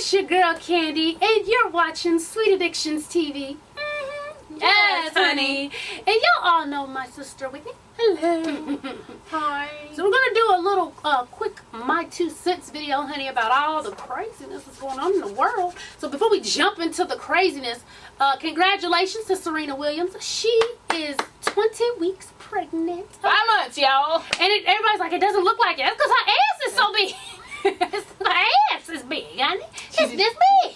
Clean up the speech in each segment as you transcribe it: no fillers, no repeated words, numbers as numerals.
It's your girl Candy, and you're watching Sweet Addictions TV. Yes, honey. And y'all all know my sister Whitney. Hello. Hi. So we're gonna do a little quick my 2 cents video, honey, about all the craziness that's going on in the world. So before we jump into the craziness, congratulations to Serena Williams. She is 20 weeks pregnant. 5 months, y'all. And everybody's like, it doesn't look like it. That's because her ass is so big. Her ass is big, honey. It's this big.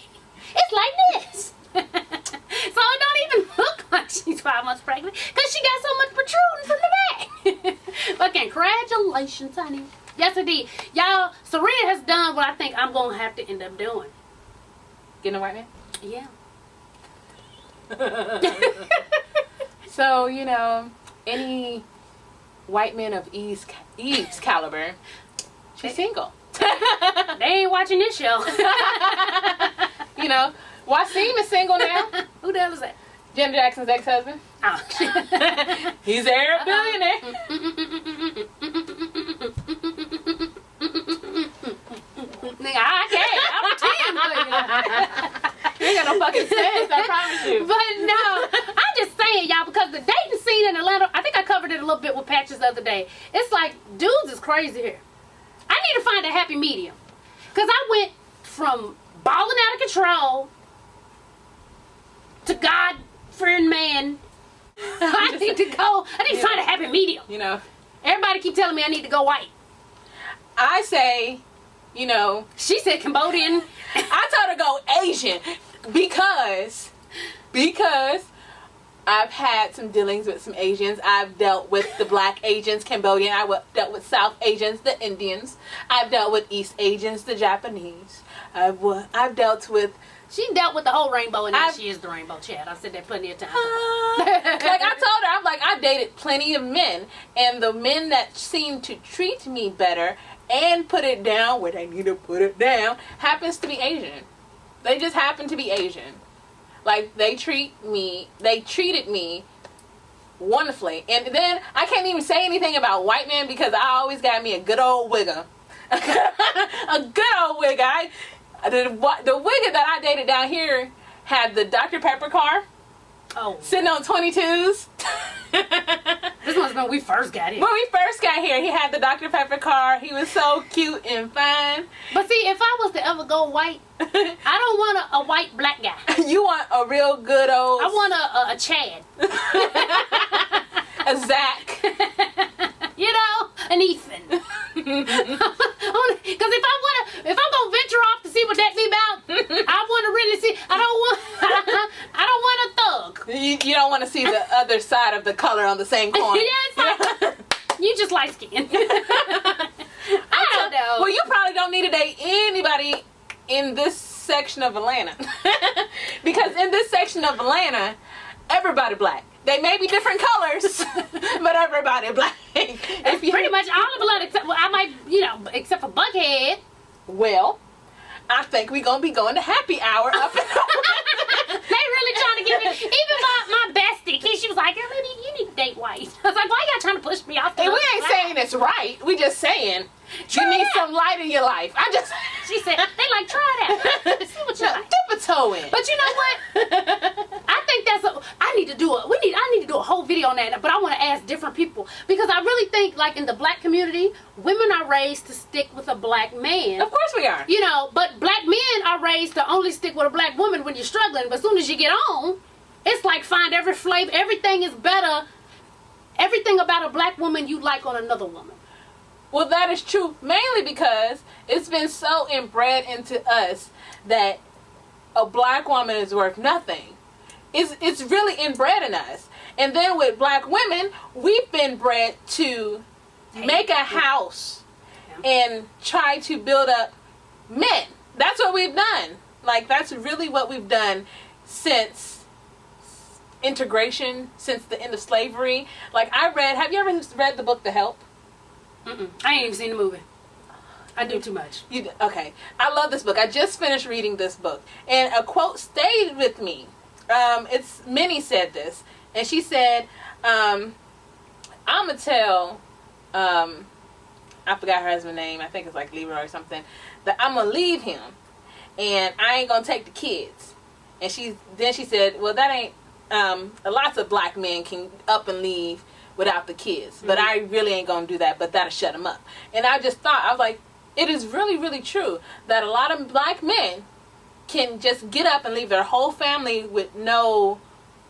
It's like this. So it don't even look like she's 5 months pregnant because she got so much protruding from the back. But congratulations, honey. Yes, indeed. Y'all, Serena has done what I think I'm going to have to end up doing. Getting a white man? Yeah. So, you know, any white men of Eve's caliber, she's single. They ain't watching this show. You know, Wasim is single now. Who the hell is that? Jim Jackson's ex-husband. Oh. He's a Arab billionaire. Nigga, I can't. I'm 10. You ain't got no fucking sense, I promise you. But no, I'm just saying, y'all, because the dating scene in Atlanta, I think I covered it a little bit with Patches the other day. It's like, dudes is crazy here. I need to find a happy medium. Because I went from balling out of control to God-fearing man. I need to find a happy medium. You know, Everybody keep telling me I need to go white. I say, you know, She said Cambodian. I told her to go Asian because I've had some dealings with some Asians. I've dealt with the Black Asians, Cambodian. Dealt with South Asians, the Indians. I've dealt with East Asians, the Japanese. I've dealt with. She dealt with the whole rainbow, and now she is the rainbow, Chad. I've said that plenty of times. Like I told her, I'm like, I dated plenty of men, and the men that seem to treat me better and put it down where they need to put it down happens to be Asian. They just happen to be Asian. Like they treated me wonderfully. And then I can't even say anything about white men because I always got me a good old wigger. A good old wigger. The wigger that I dated down here had the Dr. Pepper car. Oh. Sitting on 22s. This was when we first got here. When we first got here, he had the Dr. Pepper car. He was so cute and fine. But see, if I was to ever go white, I don't want a white black guy. You want a real good old... I want a Chad. A Zach. You know, an Ethan. Because if I'm gonna venture off to see what that be about, I want to really see. I don't want a thug. You don't want to see the other side of the color on the same coin. Yeah, it's like you just light skinned. I don't know. Well, you probably don't need to date anybody in this section of Atlanta. Because in this section of Atlanta, everybody black. They may be different colors, but everybody black. If you, pretty much all of Atlanta, except for Buckhead. Well, I think we're going to be going to happy hour up and They really trying to get me. Even my bestie, she was like, girl, you need to date white. I was like, why y'all trying to push me off the And we ain't saying it's right. We just saying you need some light in your life. She said, they like, try it out. See what you like. Dip a toe in. But you know what? I think I need to do a whole video on that, but I want to ask different people. Because I really think, like, in the black community, women are raised to stick with a black man. Of course we are. You know, but black men are raised to only stick with a black woman when you're struggling. But as soon as you get on, it's like find every flavor. Everything is better. Everything about a black woman you like on another woman. Well, that is true. Mainly because it's been so inbred into us that a black woman is worth nothing. It's really inbred in us. And then with black women, we've been bred to make a house and try to build up men. That's what we've done. Like, that's really what we've done since integration, since the end of slavery. Like, have you ever read the book The Help? Mm-mm. I ain't even seen the movie. I do too much. Okay. I love this book. I just finished reading this book. And a quote stayed with me. Minnie said this. And she said, I'm going to tell, I forgot her husband's name. I think it's like Leroy or something. That I'm going to leave him. and I ain't gonna take the kids. And she said, well, that ain't, lots of black men can up and leave without the kids, but I really ain't gonna do that, but that'll shut them up. And I just thought, I was like, it is really, really true that a lot of black men can just get up and leave their whole family with no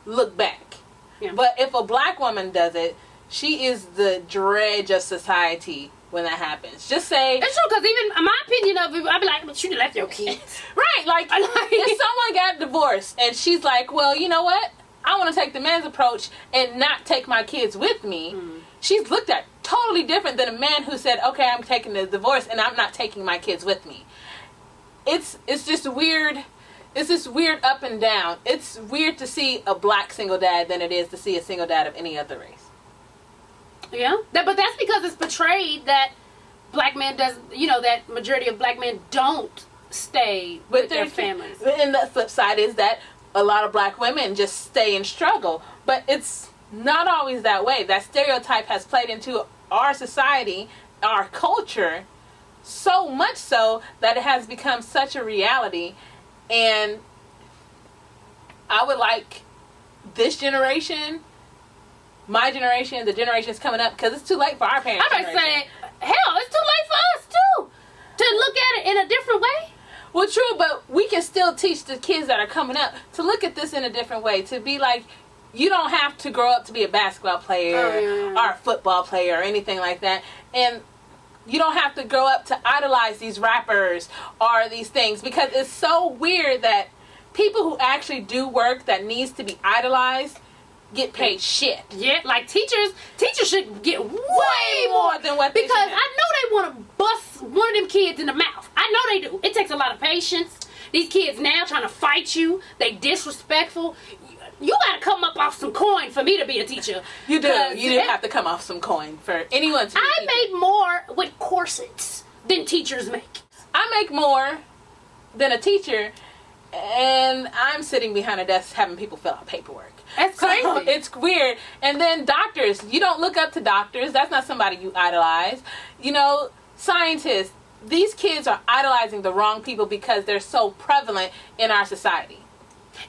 look back. Yeah. But if a black woman does it, she is the dredge of society when that happens. Just say... It's true, because even my opinion of it, I'd be like, but you left your kids. Right, like, if someone got divorced and she's like, well, you know what? I want to take the man's approach and not take my kids with me. She's looked at totally different than a man who said, okay, I'm taking the divorce and I'm not taking my kids with me. It's just weird. It's just weird up and down. It's weird to see a black single dad than it is to see a single dad of any other race. Yeah, but that's because it's portrayed that black men that majority of black men don't stay with their families. And the flip side is that a lot of black women just stay and struggle. But it's not always that way. That stereotype has played into our society, our culture, so much so that it has become such a reality. And I would like this generation, my generation, the generations coming up, because it's too late for our parents. I'm going to say, hell, it's too late for us too to look at it in a different way. Well, true, but we can still teach the kids that are coming up to look at this in a different way. To be like, you don't have to grow up to be a basketball player or a football player or anything like that. And you don't have to grow up to idolize these rappers or these things, because it's so weird that people who actually do work that needs to be idolized get paid shit. Yeah, like teachers should get way more than what they should. Because I know they want to bust one of them kids in the mouth. I know they do. It takes a lot of patience. These kids now trying to fight you. They disrespectful. You got to come up off some coin for me to be a teacher. You do. You do have to come off some coin for anyone to be a teacher. I make more with corsets than teachers make. I make more than a teacher, and I'm sitting behind a desk having people fill out paperwork. That's crazy. So it's weird. And then doctors. You don't look up to doctors. That's not somebody you idolize. You know, scientists. These kids are idolizing the wrong people because they're so prevalent in our society.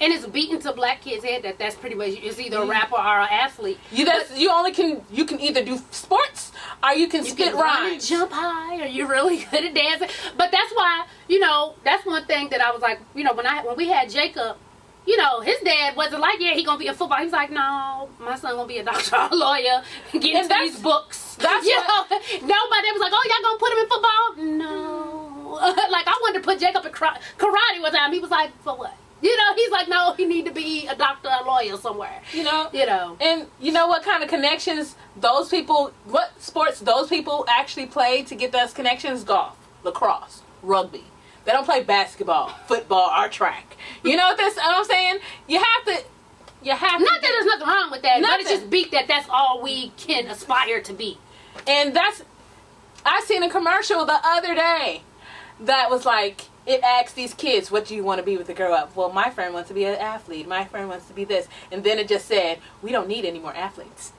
And it's beaten to black kids' head that's pretty much, it's either a rapper or an athlete. You can either do sports or you can spit rhymes. Jump high, or you're really good at dancing. But that's why, that's one thing that I was like, when we had Jacob, his dad wasn't like, yeah, he gonna be a football. He's like, no, my son gonna be a doctor or a lawyer, get into these books. That's nobody was like, oh, y'all gonna put him in football? No. Like, I wanted to put Jacob in karate one time. He was like, for what? He's like, no, he need to be a doctor or a lawyer somewhere. And you know what kind of connections what sports those people actually play to get those connections? Golf, lacrosse, rugby. They don't play basketball, football, or track. You know what I'm saying? You have to. Not that there's nothing wrong with that, but it's just beat that's all we can aspire to be. And I seen a commercial the other day that was like, it asks these kids, what do you want to be when you grow up? Well, my friend wants to be an athlete. My friend wants to be this. And then it just said, we don't need any more athletes.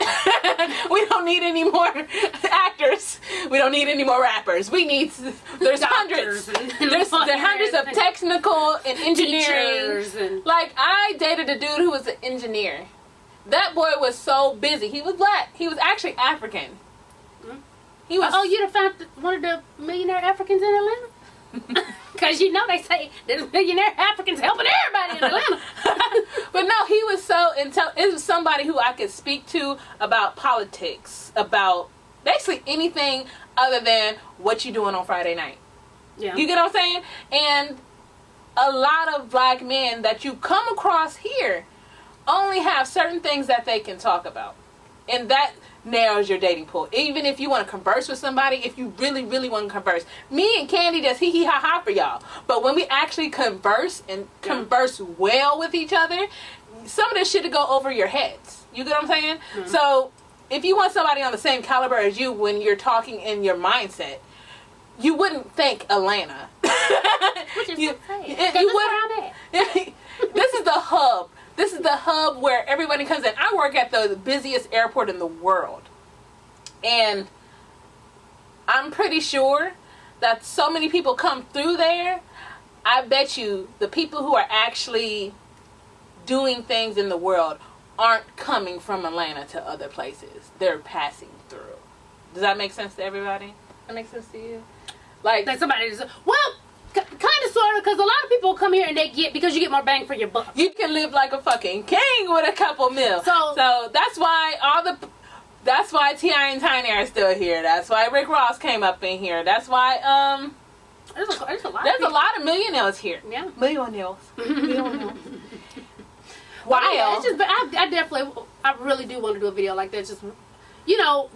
We don't need any more actors. We don't need any more rappers. There's hundreds. There's hundreds of technical and engineering. Like, I dated a dude who was an engineer. That boy was so busy. He was black. He was actually African. He was. Oh, you'd have found one of the millionaire Africans in Atlanta? Because they say there's millionaire Africans helping everybody in Atlanta. But no, he was so it was somebody who I could speak to about politics, about basically anything other than what you doing on Friday night. Yeah. You get what I'm saying? And a lot of black men that you come across here only have certain things that they can talk about. And that narrows your dating pool. Even if you want to converse with somebody, if you really, really want to converse. Me and Candy just hee hee ha ha for y'all. But when we actually converse and converse well with each other, some of this shit will go over your heads. You get what I'm saying? Mm-hmm. So if you want somebody on the same caliber as you when you're talking in your mindset, you wouldn't think Atlanta. Which is insane. You wouldn't. This is the hub. This is the hub where everybody comes in. I work at the busiest airport in the world. And I'm pretty sure that so many people come through there. I bet you the people who are actually doing things in the world aren't coming from Atlanta to other places. They're passing through. Does that make sense to everybody? That makes sense to you? Like That somebody is, well, kind of, sort of, because a lot of people come here and they get, because you get more bang for your buck. you can live like a fucking king with a couple mil. So that's why that's why T.I. and Tiny are still here. That's why Rick Ross came up in here. That's why There's a lot. there's a lot of millionaires here. Yeah. Millionaires. Wow. Yeah, it's just, I really do want to do a video like that. Just,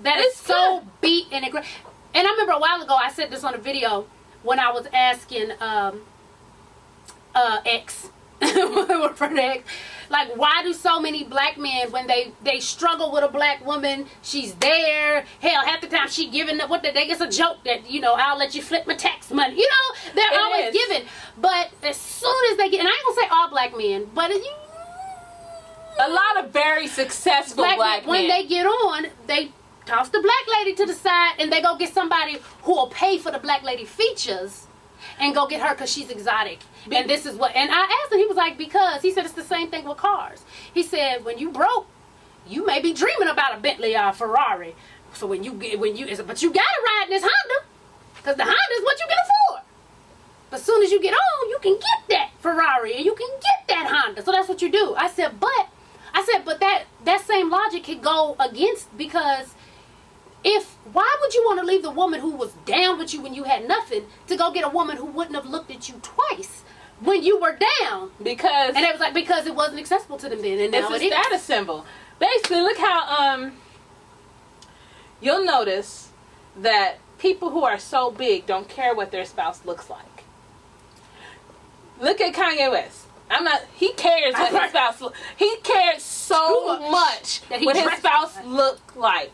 that is so beat and aggressive. And I remember a while ago I said this on a video when I was asking X, like, why do so many black men, when they struggle with a black woman, she's there, hell, half the time she giving up, they guess a joke that, I'll let you flip my tax money, they're always giving. But as soon as they get, and I ain't gonna say all black men, but a lot of very successful black men, when they get on, they toss the black lady to the side and they go get somebody who will pay for the black lady features and go get her because she's exotic. And this is what, and I asked him, he was like, because, he said it's the same thing with cars. He said, when you broke, you may be dreaming about a Bentley or a Ferrari. So but you gotta ride in this Honda, because the Honda is what you can afford. But as soon as you get on, you can get that Ferrari and you can get that Honda. So that's what you do. I said, but that same logic could go against, because why would you want to leave the woman who was down with you when you had nothing to go get a woman who wouldn't have looked at you twice when you were down? And it was like, because it wasn't accessible to them then, and now it's a status symbol. Basically, look how you'll notice that people who are so big don't care what their spouse looks like. Look at Kanye West. He cares what his spouse looks. He cares so much what his spouse look like.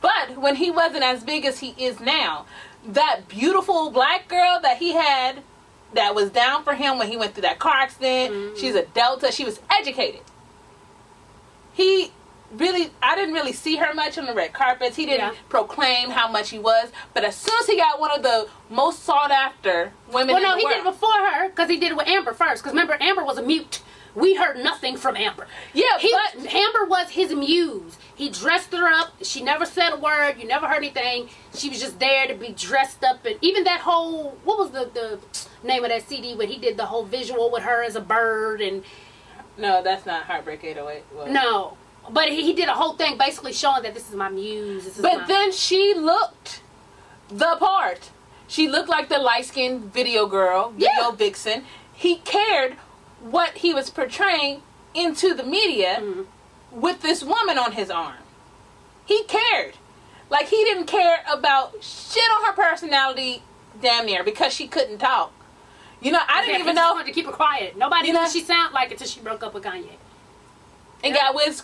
But when he wasn't as big as he is now, that beautiful black girl that he had, that was down for him when he went through that car accident, she's a Delta, she was educated. I didn't really see her much on the red carpets. He didn't proclaim how much he was. But as soon as he got one of the most sought after women in the world. He did it before her, because he did it with Amber first. Because remember, Amber was a mute. We heard nothing from Amber. Yeah, but Amber was his muse. He dressed her up. She never said a word. You never heard anything. She was just there to be dressed up. And even that whole, what was the name of that CD when he did the whole visual with her as a bird? And no, that's not Heartbreak 808. Well, no. But he did a whole thing basically showing that this is my muse. Then she looked the part. She looked like the light-skinned video girl, video vixen. He cared what he was portraying into the media with this woman on his arm. He cared. Like, he didn't care about shit on her personality, damn near, because she couldn't talk. I didn't even know. She wanted to keep her quiet. Nobody knew she sounded like it until she broke up with Kanye. And got Wiz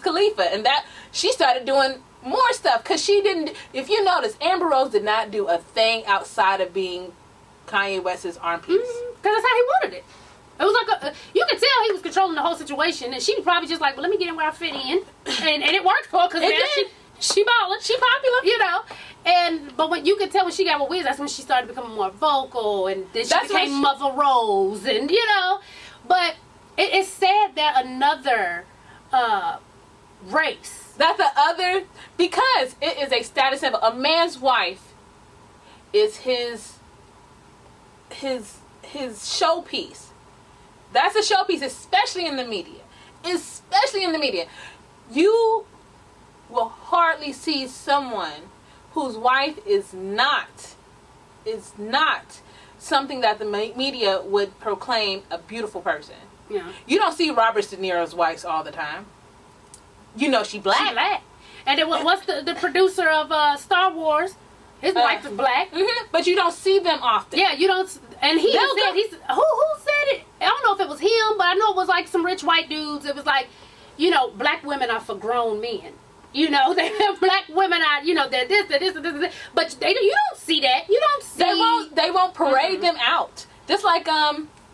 Khalifa. And that she started doing more stuff. Because she didn't, if you notice, Amber Rose did not do a thing outside of being Kanye West's arm piece. Because that's how he wanted it. It was like, you could tell he was controlling the whole situation. And she was probably just like, well, let me get in where I fit in. And it worked for her, because now she ballin'. She popular, But when you could tell when she got with Wiz, that's when she started becoming more vocal. And then she became Mother Rose. And, But it's sad that another race. Because it is a status symbol. A man's wife is his showpiece. That's a showpiece, especially in the media. You will hardly see someone whose wife is not something that the media would proclaim a beautiful person. Yeah. You don't see Robert De Niro's wives all the time. She black. She black. And then what's the producer of Star Wars? His wife is black. But you don't see them often. Yeah, you don't. And who said it? I don't know if it was him, but I know it was like some rich white dudes. It was like, black women are for grown men. Black women are, they're this, they're this, they're this. But you don't see that. You don't see. They won't parade them out. Just like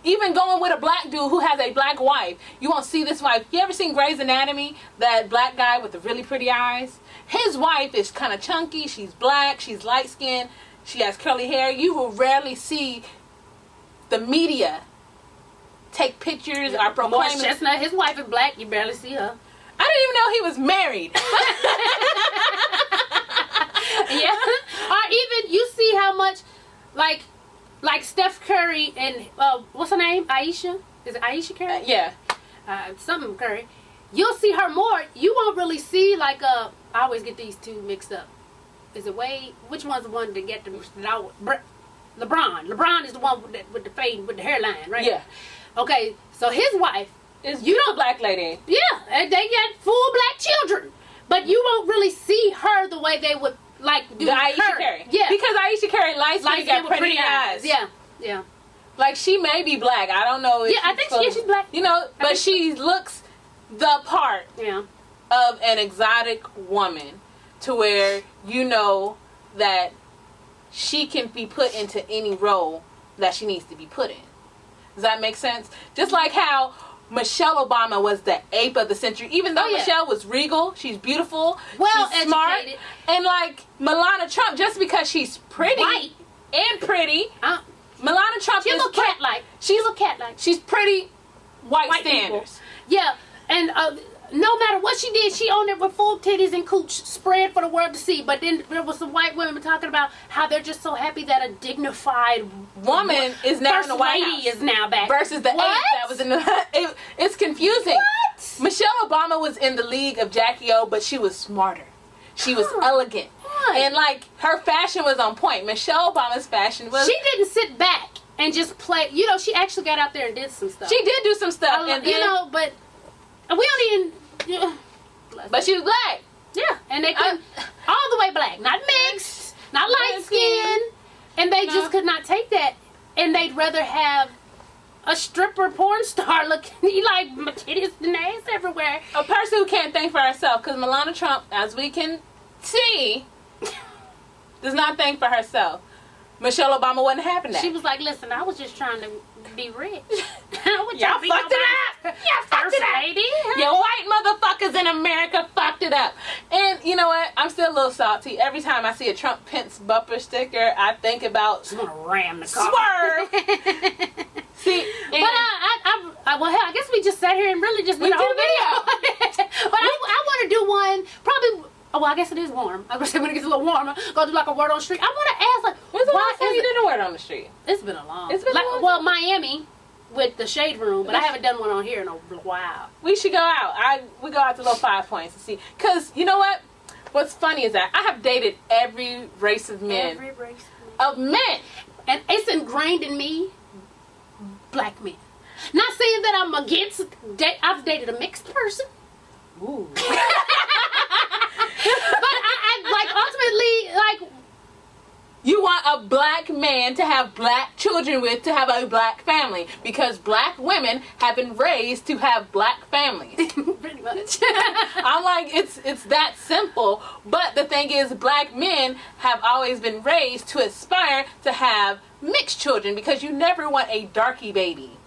even going with a black dude who has a black wife, you won't see this wife. You ever seen Grey's Anatomy? That black guy with the really pretty eyes? His wife is kind of chunky. She's black. She's light skinned. She has curly hair. You will rarely see the media take pictures or proclaim. Morris Chestnut, his wife is black. You barely see her. I didn't even know he was married. Yeah. Or even you see how much, like Steph Curry and what's her name? Aisha. Is it Aisha Curry? Yeah. Something Curry. You'll see her more. You won't really see I always get these two mixed up. Is it Wade? Which one's the one that get the LeBron? LeBron is the one with the fade with the hairline, right? Yeah. Okay, so his wife is a black lady. Yeah, and they got full black children, but you won't really see her the way they would do the Aisha Curry. Yeah, because Aisha Curry light skin got pretty eyes. Yeah, yeah. Like she may be black. I don't know. If I think she's black. You know, but she looks the part. Yeah. Of an exotic woman, to where you know that she can be put into any role that she needs to be put in. Does that make sense? Just like how Michelle Obama was the ape of the century. Even though Michelle was regal, she's beautiful, she's smart. And like Melania Trump, just because she's pretty and pretty, Melania Trump is cat-like. She's a cat-like. She's pretty white standards. People. Yeah, and no matter what she did, she owned it with full titties and cooch spread for the world to see. But then there was some white women talking about how they're just so happy that a dignified woman is now in the White House. Is now back. Versus the ape that was in the... It's confusing. What? Michelle Obama was in the league of Jackie O, but she was smarter. She was elegant. And like, her fashion was on point. Michelle Obama's fashion was... She didn't sit back and just play... You know, she actually got out there and did some stuff. She did do some stuff. And you know, but... We don't even... Yeah. But she was black. Yeah, and they couldn't all the way black, not mixed, not light skin, and they just could not take that, and they'd rather have a stripper porn star looking like my titties and ass everywhere. A person who can't think for herself, because Melania Trump, as we can see, does not think for herself. Michelle Obama wasn't having that. She was like, "Listen, I was just trying to be rich. Y'all fucked it up. Y'all fucked it up. Lady. Your white motherfuckers in America fucked it up." And you know what? I'm still a little salty. Every time I see a Trump Pence bumper sticker, I think about she's gonna ram the car. Swerve. See, but I guess we just sat here and really just did a whole video. But I want to do one probably. Oh, well, I guess it is warm. I was gonna say when it gets a little warmer, go do like a word on the street. I want to ask, like, when's the last time you did a word on the street? It's been a long. It's been a long. Well, Miami with the Shade Room, but I haven't done one on here in a while. We should go out. We go out to Little 5 Points and see. Cause you know what? What's funny is that I have dated every race of men. Every race of men, and it's ingrained in me. Black men. Not saying that I'm against. I've dated a mixed person. Ooh. But I ultimately, you want a black man to have black children with, to have a black family, because black women have been raised to have black families. Pretty much. I'm like, it's that simple. But the thing is, black men have always been raised to aspire to have mixed children, because you never want a darky baby.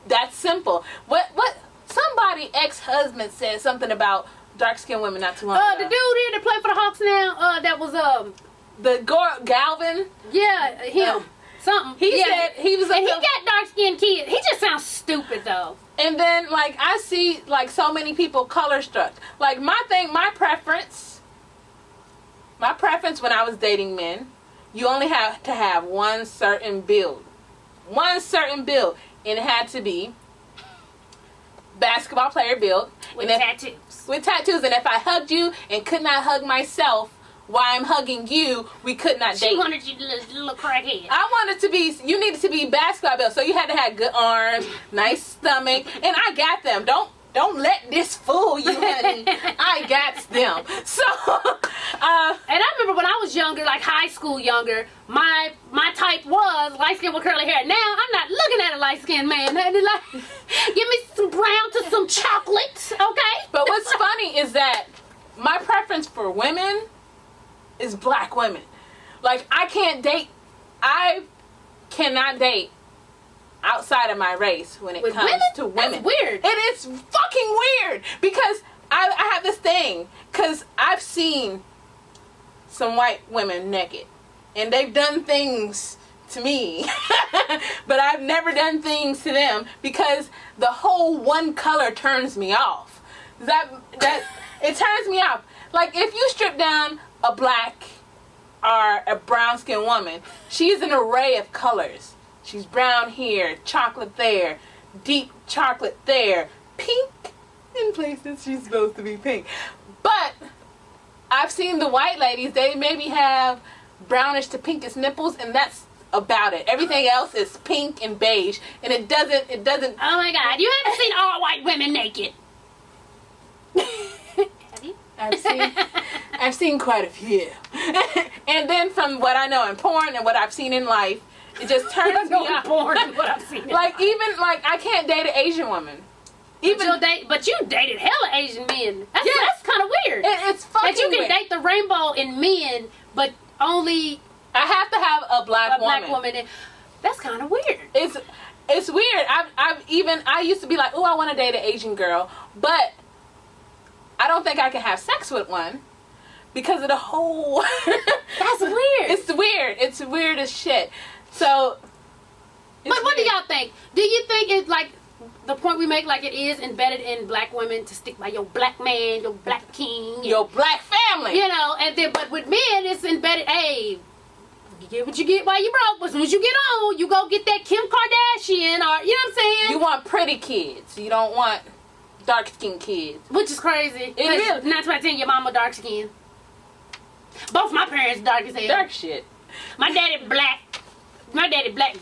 That's simple. What somebody ex-husband said something about dark-skinned women not too long ago. The dude here that played for the Hawks now, that was the Galvin. Yeah, him. Something. He said he was. And he got dark-skinned kids. He just sounds stupid though. And then like I see like so many people color struck. Like my preference when I was dating men, you only have to have one certain build, and it had to be basketball player build with tattoos. With tattoos, and if I hugged you and could not hug myself while I'm hugging you, we could not date. She wanted you to little crackhead. I wanted to be. You needed to be basketball built, so you had to have good arms, nice stomach, and I got them. Don't let this fool you, honey. I got them. So, and I remember when I was younger, like high school younger, my type was light skin with curly hair. Now I'm not looking at a light skinned man. Like, give me some brown to some chocolate, okay? But what's funny is that my preference for women is black women. Like I cannot date outside of my race when it comes to women. That's weird. It is fucking weird because I have this thing because I've seen some white women naked and they've done things to me. But I've never done things to them because the whole one color turns me off. That it turns me off. Like if you strip down a black or a brown skinned woman, she's an array of colors. She's brown here, chocolate there, deep chocolate there, pink in places she's supposed to be pink. But I've seen the white ladies, they maybe have brownish to pinkish nipples, and that's about it. Everything else is pink and beige, and it doesn't Oh my God, you haven't seen all white women naked. Have you? I've seen quite a few. And then from what I know in porn and what I've seen in life, it just turns me off. Porn and what I've seen. Like even like I can't date an Asian woman. But you dated hella Asian men. That's kind of weird. It's fucking that you can weird. date the rainbow in men, but only I have to have a black woman. That's kind of weird. It's weird. I used to be like, oh, I want to date an Asian girl, but I don't think I can have sex with one because of the whole. That's weird. It's weird. It's weird as shit. So. But what do y'all think? Do you think it's like the point we make, like it is embedded in black women to stick by your black man, your black king, your black family? You know, and then but with men it's embedded. Hey, you get what you get while you broke. But as soon as you get on, you go get that Kim Kardashian, or you know what I'm saying? You want pretty kids. You don't want dark skinned kids. Which is crazy. It is. Not to mention your mama dark skin. Both my parents dark as hell. Dark shit. My daddy black. My daddy black.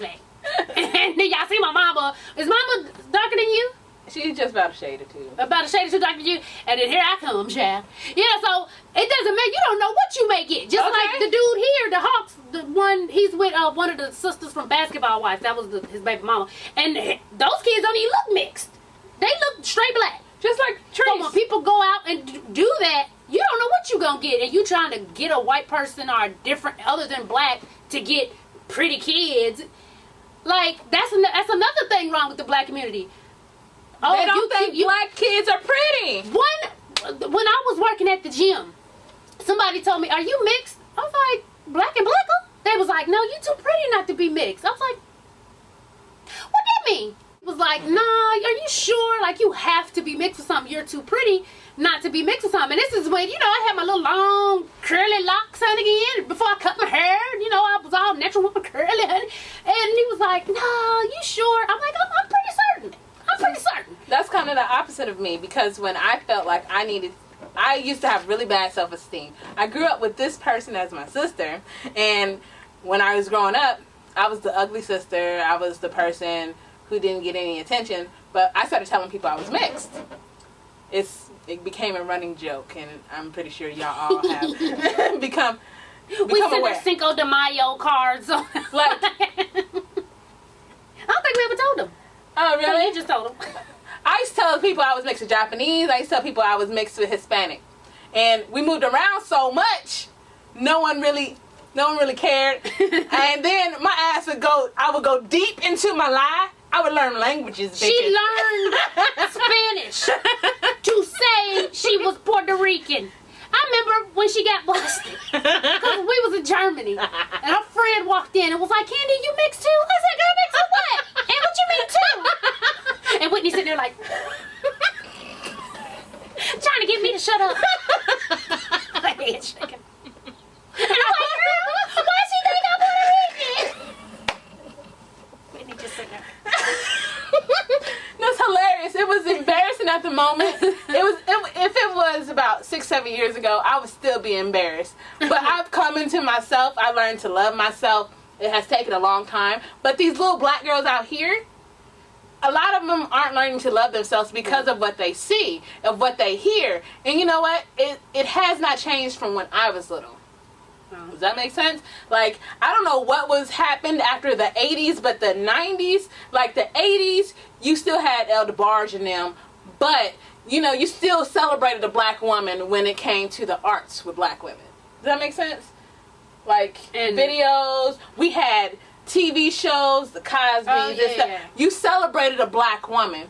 And then y'all see my mama. Is mama darker than you? She's just about a shade or two. About a shade or two darker than you. And then here I come, child. Yeah, so it doesn't matter. You don't know what you may get. Just like the dude here, the Hawks, the one, he's with one of the sisters from Basketball Wives. That was his baby mama. And those kids don't even look mixed. They look straight black. Just like trees. So when people go out and do that, you don't know what you gonna get. And you trying to get a white person or different, other than black, to get pretty kids. Like, that's another thing wrong with the black community. Oh, they don't think black kids are pretty. When I was working at the gym, somebody told me, "Are you mixed?" I was like, "Black and blacker?" They was like, "No, you too pretty not to be mixed." I was like, "What that mean?" It was like, "Nah, are you sure? Like, you have to be mixed with something. You're too pretty not to be mixed with something." And this is when, I had my little long curly locks on again before I cut my hair. I was all natural with my curly, honey. And he was like, "No, you sure?" I'm like, I'm pretty certain. I'm pretty certain. That's kind of the opposite of me, because when I felt like I used to have really bad self-esteem. I grew up with this person as my sister, and when I was growing up, I was the ugly sister. I was the person who didn't get any attention, but I started telling people I was mixed. It became a running joke, and I'm pretty sure y'all all have become we sent aware. our Cinco de Mayo cards. Like, I don't think we ever told them. Oh, really? So you just told them. I used to tell people I was mixed with Japanese. I used to tell people I was mixed with Hispanic. And we moved around so much, no one really cared. And then I would go deep into my lie. I would learn languages, bitches. She learned Spanish to say she was Puerto Rican. I remember when she got busted, because we was in Germany, and her friend walked in and was like, "Candy, you mixed too?" I said, "Girl, mixed with what? And what you mean too?" And Whitney sitting there like, trying to get me to shut up. Her head shaking. And I'm like, "Girl, why she think I'm Puerto Rican?" Whitney just sitting there. No, it's hilarious. It was embarrassing at the moment. If it was about 6-7 years ago, I would still be embarrassed. But I've come into myself. I learned to love myself. It has taken a long time. But these little black girls out here, a lot of them aren't learning to love themselves because of what they see, of what they hear. And you know what? It has not changed from when I was little. Does that make sense? Like, I don't know what was happened after the 80s, but the 90s, like the 80s, you still had El DeBarge in them, but, you still celebrated a black woman when it came to the arts with black women. Does that make sense? Like, videos, we had TV shows, the Cosby's and stuff. Yeah. You celebrated a black woman.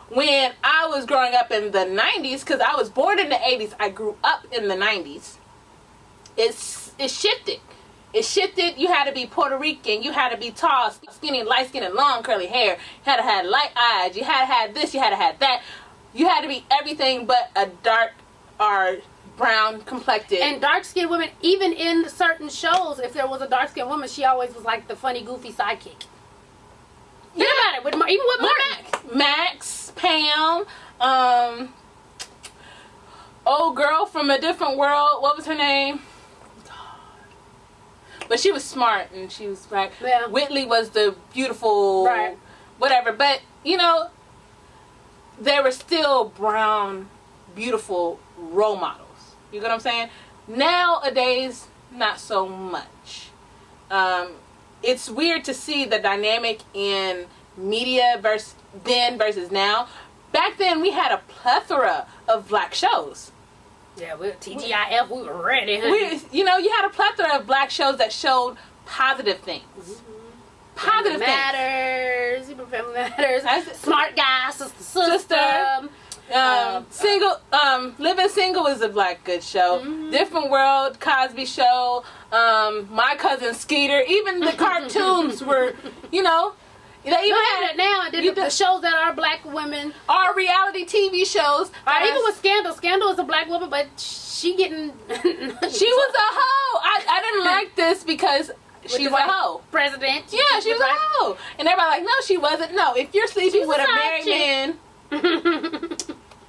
When I was growing up in the 90s, because I was born in the 80s, I grew up in the 90s. It shifted. it shifted. You had to be Puerto Rican. You had to be tall, skinny, light skin, and long curly hair. You had to have light eyes. You had to have this. You had to have that. You had to be everything but a dark or brown complected. And dark-skinned women, even in certain shows, if there was a dark-skinned woman, she always was like the funny, goofy sidekick. Think about it. Even with Martin. Max, Pam, old girl from a different world. What was her name? But she was smart and she was like, Yeah. Whitley was the beautiful, Right. whatever. But, you know, there were still brown, beautiful role models. You get what I'm saying? Nowadays, not so much. It's weird to see the dynamic in media versus now. Back then, we had a plethora of black shows. Yeah, TGIF, we were ready, honey. You had a plethora of black shows that showed positive things. Positive Family Matters, Even Family Matters, Smart Guy, Sister. Living Single was a black good show. Different World, Cosby Show, My Cousin Skeeter. Even the cartoons were, they even had it now. The shows that are black women are reality TV shows. Even with Scandal. Scandal is a black woman, but she getting. She was a hoe. I didn't like this because she's a hoe. President. Yeah, she was a hoe. And everybody like, no, she wasn't. No, if you're sleeping with a married man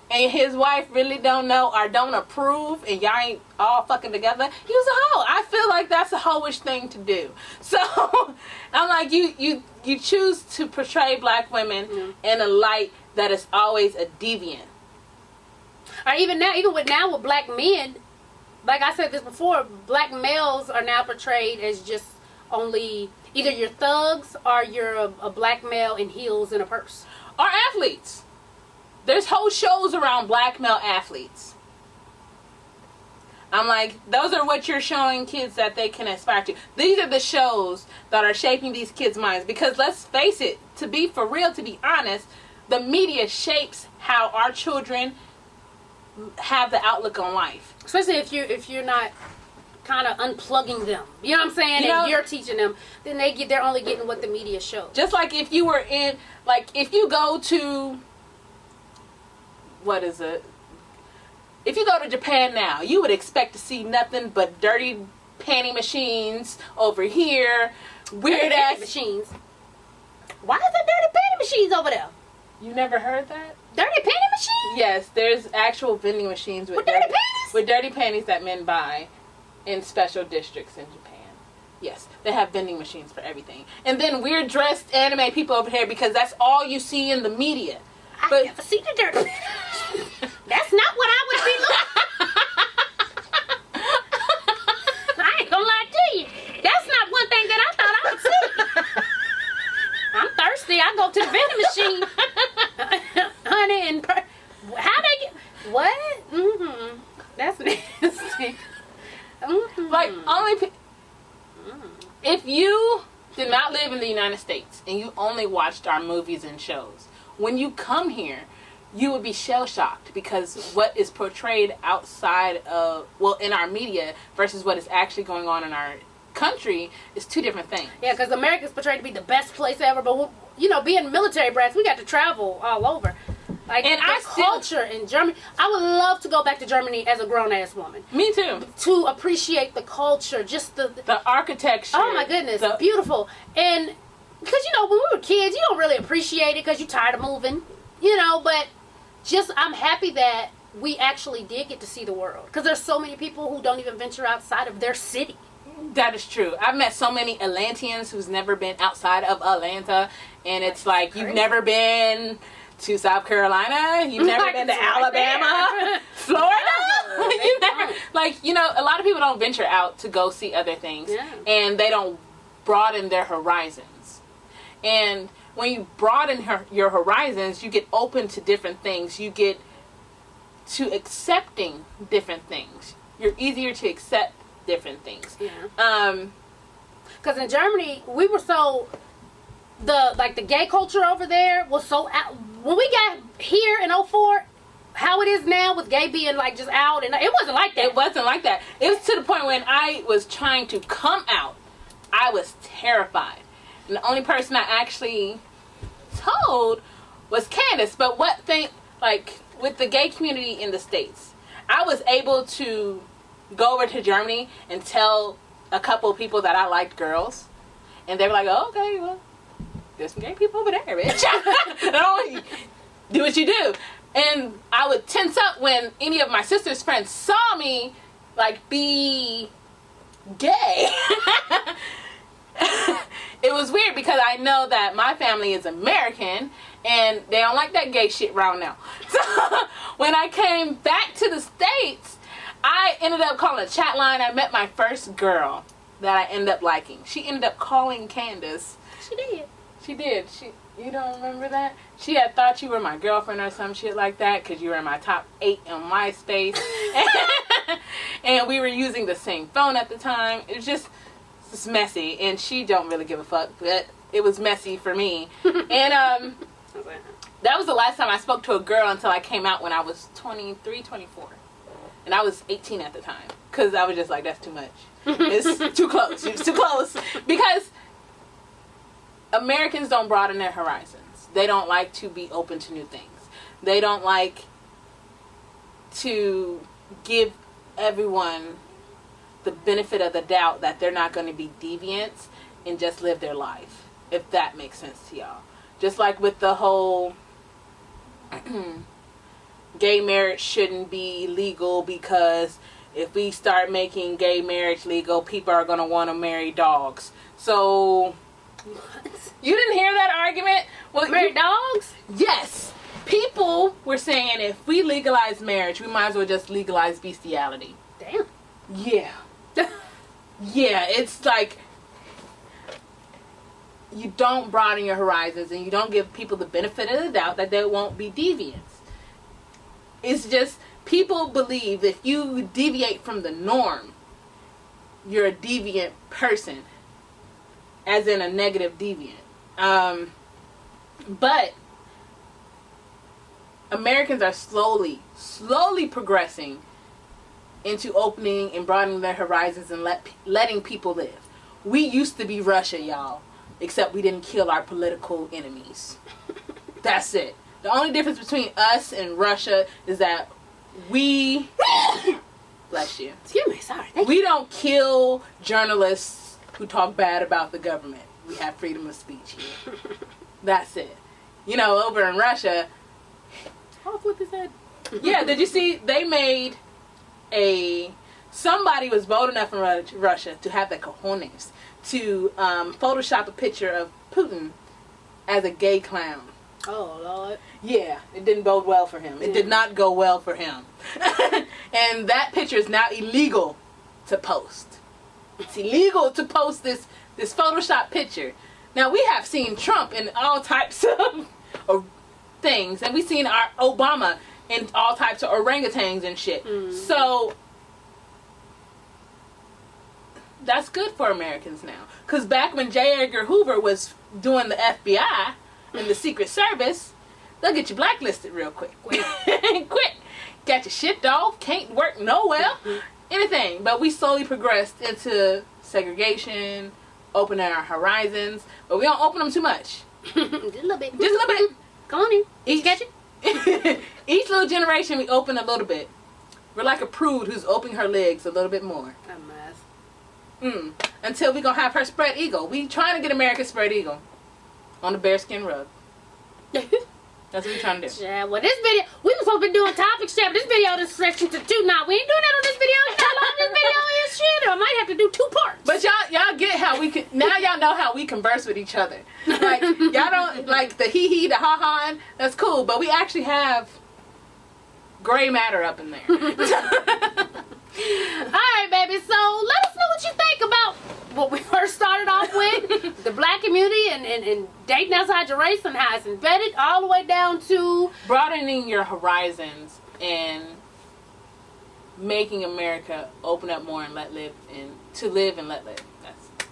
and his wife really don't know or don't approve and y'all ain't all fucking together, he was a hoe. I feel like that's a hoish thing to do. So I'm like, you choose to portray black women in a light that is always a deviant. Or even with black men, like I said this before, black males are now portrayed as just only either you're thugs or you're a black male in heels and a purse. Or athletes. There's whole shows around black male athletes. I'm like, those are what you're showing kids that they can aspire to. These are the shows that are shaping these kids' minds. Because let's face it, to be for real, to be honest, the media shapes how our children have the outlook on life. Especially if you're not kind of unplugging them. You know what I'm saying? And you're teaching them, then they're only getting what the media shows. Just like if you were in, like if you go to, what is it? If you go to Japan now, you would expect to see nothing but dirty panty machines over here, weird ass machines. Why is there dirty panty machines over there? You never heard that? Dirty panty machines? Yes, there's actual vending machines with dirty panties? With dirty panties that men buy in special districts in Japan. Yes, they have vending machines for everything. And then weird dressed anime people over here because that's all you see in the media. I never see the dirty. That's not what I would be looking. I ain't gonna lie to you. That's not one thing that I thought I would see. I'm thirsty. I go to the vending machine, honey, and how they get what? Mm-hmm. That's nasty. Mm-hmm. Like only if you did not live in the United States and you only watched our movies and shows, when you come here, you would be shell-shocked because what is portrayed outside of, in our media versus what is actually going on in our country is two different things. Yeah, because America's portrayed to be the best place ever, but being military brats, we got to travel all over. Like, and culture in Germany. I would love to go back to Germany as a grown-ass woman. Me too. To appreciate the culture, just the architecture. Oh my goodness, beautiful. And because when we were kids, you don't really appreciate it because you're tired of moving, but I'm happy that we actually did get to see the world because there's so many people who don't even venture outside of their city. That is true. I've met so many Atlanteans who's never been outside of Atlanta, and it's like you've never been to South Carolina, you've never been to Alabama, Florida. You never, a lot of people don't venture out to go see other things, and they don't broaden their horizons. And when you broaden your horizons, you get open to different things. You get to accepting different things. You're easier to accept different things. Yeah. Because in Germany, we were so the gay culture over there was so out. When we got here in 2004, how it is now with gay being like just out, and it wasn't like that. It wasn't like that. It was to the point when I was trying to come out, I was terrified. And the only person I actually told was Candace. But what thing, like with the gay community in the States, I was able to go over to Germany and tell a couple of people that I liked girls. And they were like, oh, okay, well, there's some gay people over there, bitch. Do what you do. And I would tense up when any of my sister's friends saw me, like, be gay. It was weird because I know that my family is American and they don't like that gay shit around now. So when I came back to the States, I ended up calling a chat line. I met my first girl that I ended up liking. She ended up calling Candace. She did. She did. You don't remember that? She had thought you were my girlfriend or some shit like that because you were in my top 8 on MySpace. And we were using the same phone at the time. It was just messy. And she don't really give a fuck. But it was messy for me. And that was the last time I spoke to a girl until I came out when I was 23, 24. And I was 18 at the time. Because I was just like, that's too much. It's too close. It's too close. Because Americans don't broaden their horizons. They don't like to be open to new things. They don't like to give everyone the benefit of the doubt that they're not going to be deviants and just live their life, if that makes sense to y'all. Just like with the whole gay marriage shouldn't be legal because if we start making gay marriage legal, people are going to want to marry dogs. So you didn't hear that argument? Well, marry dogs? Yes. People were saying if we legalize marriage, we might as well just legalize bestiality. Damn. Yeah. Yeah, it's like you don't broaden your horizons and you don't give people the benefit of the doubt that they won't be deviants. It's just people believe if you deviate from the norm, you're a deviant person, as in a negative deviant. But Americans are slowly progressing into opening and broadening their horizons and letting people live. We used to be Russia, y'all, except we didn't kill our political enemies. That's it. The only difference between us and Russia is that we bless you. Excuse me, sorry. We don't kill journalists who talk bad about the government. We have freedom of speech here. That's it. You know, over in Russia, I'll flip his head. yeah, did you see they made somebody was bold enough in Russia to have the cojones to Photoshop a picture of Putin as a gay clown. Oh, Lord. Yeah, it didn't bode well for him. It did not go well for him. And that picture is now illegal to post. It's illegal to post this Photoshop picture. Now, we have seen Trump in all types of things, and we've seen our Obama in all types of orangutans and shit. Mm. So, that's good for Americans now. Because back when J. Edgar Hoover was doing the FBI and the Secret Service, they'll get you blacklisted real quick. Quick. Got your shit off, can't work nowhere, anything. But we slowly progressed into segregation, opening our horizons, but we don't open them too much. Just a little bit. Just a little bit. Come on in. Each catch it. Each little generation we open a little bit. We're like a prude who's opening her legs a little bit more. A mess. Until we gonna have her spread eagle. We trying to get America spread eagle on the bearskin rug. That's what we're trying to do. Yeah, well, this video, we were supposed to be doing topics, but this video is section to 2. Now, we ain't doing that on this video. You know how long this video is, shit, or I might have to do 2 parts. But y'all get how we can, now y'all know how we converse with each other. Like, y'all don't, like, the hee-hee, the ha-ha, that's cool, but we actually have gray matter up in there. Alright, baby, so let us know what you think about what we first started off with, the black community and dating outside your race and how it's embedded all the way down to broadening your horizons and making America open up more and let live and to live and let live.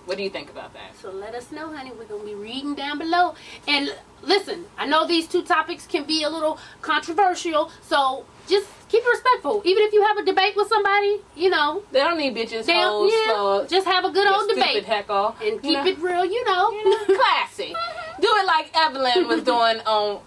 What do you think about that? So let us know, honey. We're going to be reading down below. And listen, I know these 2 topics can be a little controversial, so just keep it respectful. Even if you have a debate with somebody, you know. They don't need bitches, They don't- hoes, yeah, slugs, just have a good old stupid debate. heckle. And keep it real, you know. Classy. Do it like Evelyn was doing on...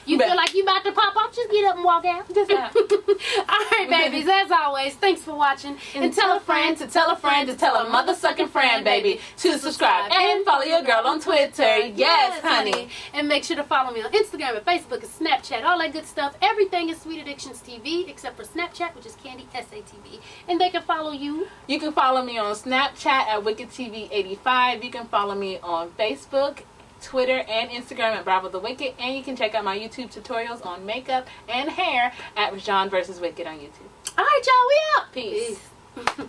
You feel like you about to pop off, just get up and walk out. Just out. Alright, babies, as always, thanks for watching. And tell a friend to tell a friend to tell a mother-sucking friend, baby, to subscribe and follow your girl on Twitter. Yes, honey. And make sure to follow me on Instagram and Facebook and Snapchat, all that good stuff. Everything is Sweet Addictions TV except for Snapchat, which is Candy SATV. And they can follow you. You can follow me on Snapchat at WickedTV85. You can follow me on Facebook, Twitter, and Instagram at Bravo the Wicked. And you can check out my YouTube tutorials on makeup and hair at Rajon vs. Wicked on YouTube. Alright, y'all, we out. Peace. Peace.